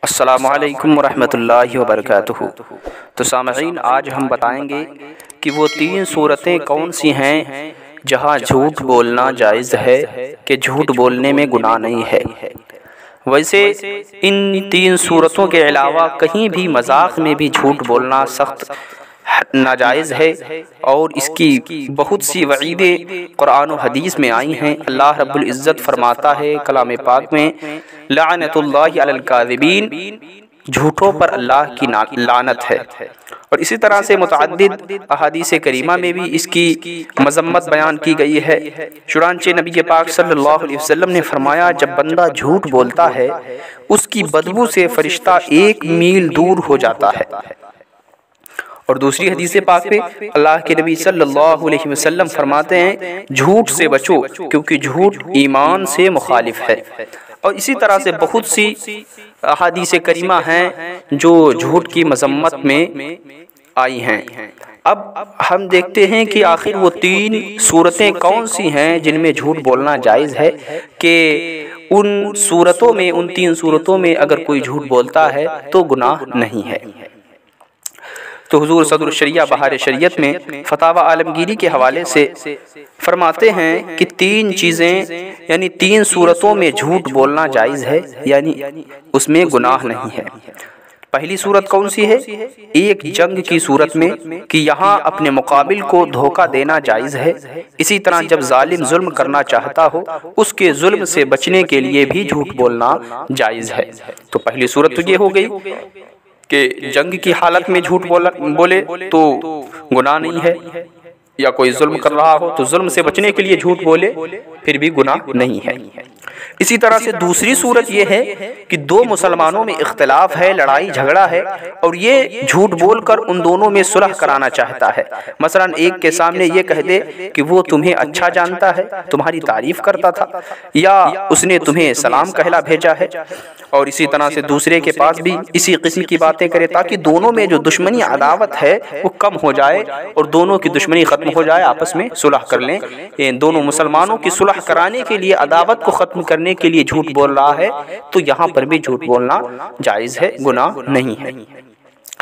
अस्सलामुअलैकुम वरहमतुल्लाहि वबरकातुहू। तो सामईन, आज हम बताएंगे कि वो 3 सूरतें कौन सी हैं जहाँ झूठ बोलना जायज़ है, कि झूठ बोलने में गुनाह नहीं है। वैसे इन 3 सूरतों के अलावा कहीं भी मजाक में भी झूठ बोलना सख्त नाजायज़ है और इसकी बहुत सी वईदें कुरान और हदीस में आई हैं। अल्लाह रब्बुल इज़्ज़त फरमाता है कलाम पाक में, लानतुल्लाहि अलल काज़िबीन, झूठों पर अल्लाह की लानत है। और इसी तरह से मुतअद्दिद अहादीस करीमा में भी इसकी मजम्मत बयान की गई है। चुनांचे नबी पाक सल्लल्लाहु अलैहि वसल्लम ने फरमाया, जब बंदा झूठ बोलता है उसकी बदबू से फरिश्ता 1 मील दूर हो जाता है। और दूसरी हदीस पाक पे अल्लाह के नबी सल्लल्लाहु अलैहि वसल्लम फरमाते हैं, झूठ से बचो क्योंकि झूठ ईमान से मुखालिफ है। और इसी तरह से बहुत सी अहादीस करीमा हैं जो झूठ की मजम्मत में आई हैं। अब हम देखते हैं कि आखिर वो 3 सूरतें कौन सी हैं जिनमें झूठ बोलना जायज़ है, कि उन सूरतों में, उन 3 सूरतों में अगर कोई झूठ बोलता है तो गुनाह नहीं है। तो हुजूर सदरुल शरिया बहार शरीयत में फतावा आलमगीरी के हवाले से फरमाते हैं कि 3 चीज़ें यानी 3 सूरतों में झूठ बोलना जायज़ है, यानी उसमें गुनाह नहीं है। पहली सूरत कौन सी है? एक जंग की सूरत में, कि यहाँ अपने मुकाबिल को धोखा देना जायज़ है। इसी तरह जब जालिम जुल्म करना चाहता हो उसके जुल्म से बचने के लिए भी झूठ बोलना जायज़ है। तो पहली सूरत तो ये हो गई कि जंग की हालत में झूठ बोले तो गुनाह नहीं है, या कोई जुल्म कर रहा हो तो जुल्म से बचने के लिए झूठ बोले फिर भी गुनाह नहीं है। इसी तरह से दूसरी सूरत यह है कि 2 मुसलमानों में इख्तिलाफ है, लड़ाई झगड़ा है, और ये झूठ बोलकर उन दोनों में सुलह कराना चाहता है। मसलन एक के सामने ये कह दे कि वो तुम्हें अच्छा जानता है, तुम्हारी तारीफ करता था, या उसने तुम्हें सलाम कहला भेजा है, और इसी तरह से दूसरे के पास भी इसी किस्म की बातें करे, ताकि दोनों में जो दुश्मनी अदावत है वो कम हो जाए और दोनों की दुश्मनी खत्म हो जाए, आपस में सुलह कर लें। इन दोनों मुसलमानों की सुलह कराने के लिए, अदावत को खत्म करने के लिए झूठ बोल रहा है, तो यहाँ पर भी झूठ बोलना जायज़ है, गुनाह नहीं है।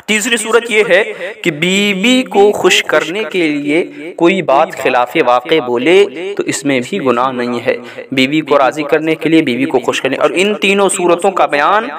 तीसरी सूरत यह है कि बीवी को खुश करने के लिए कोई बात खिलाफे वाक़े बोले तो इसमें भी गुनाह नहीं है। बीवी को राज़ी करने के लिए, बीवी को खुश करने, और इन तीनों सूरतों का बयान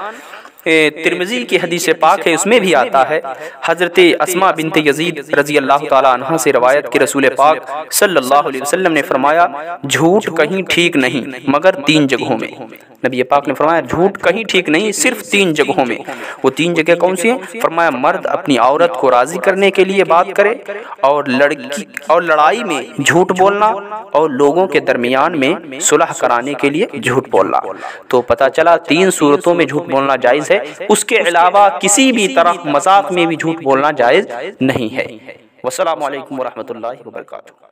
तिरमिज़ी की हदीस पाक है, उसमें भी आता है। हज़रत अस्मा बिन्त यज़ीद रज़ी अल्लाह ताला अन्हा से रवायत के रसूल पाक सल्लल्लाहु अलैहि वसल्लम ने फरमाया, झूठ कहीं ठीक नहीं मगर 3 जगहों में। नबी पाक ने फरमाया, झूठ कहीं ठीक नहीं सिर्फ 3 जगहों में। वो 3 जगह कौन सी हैं? फरमाया, मर्द अपनी औरत को राज़ी करने के लिए बात करे, और लड़ाई में झूठ बोलना, और लोगों के दरमियान में सुलह कराने के लिए झूठ बोलना। तो पता चला 3 सूरतों में झूठ बोलना जायज़ है, उसके अलावा किसी भी तरह मजाक में भी झूठ बोलना जायज़ नहीं है। वस्सलामु अलैकुम वरहमतुल्लाहि वबरकातुहू।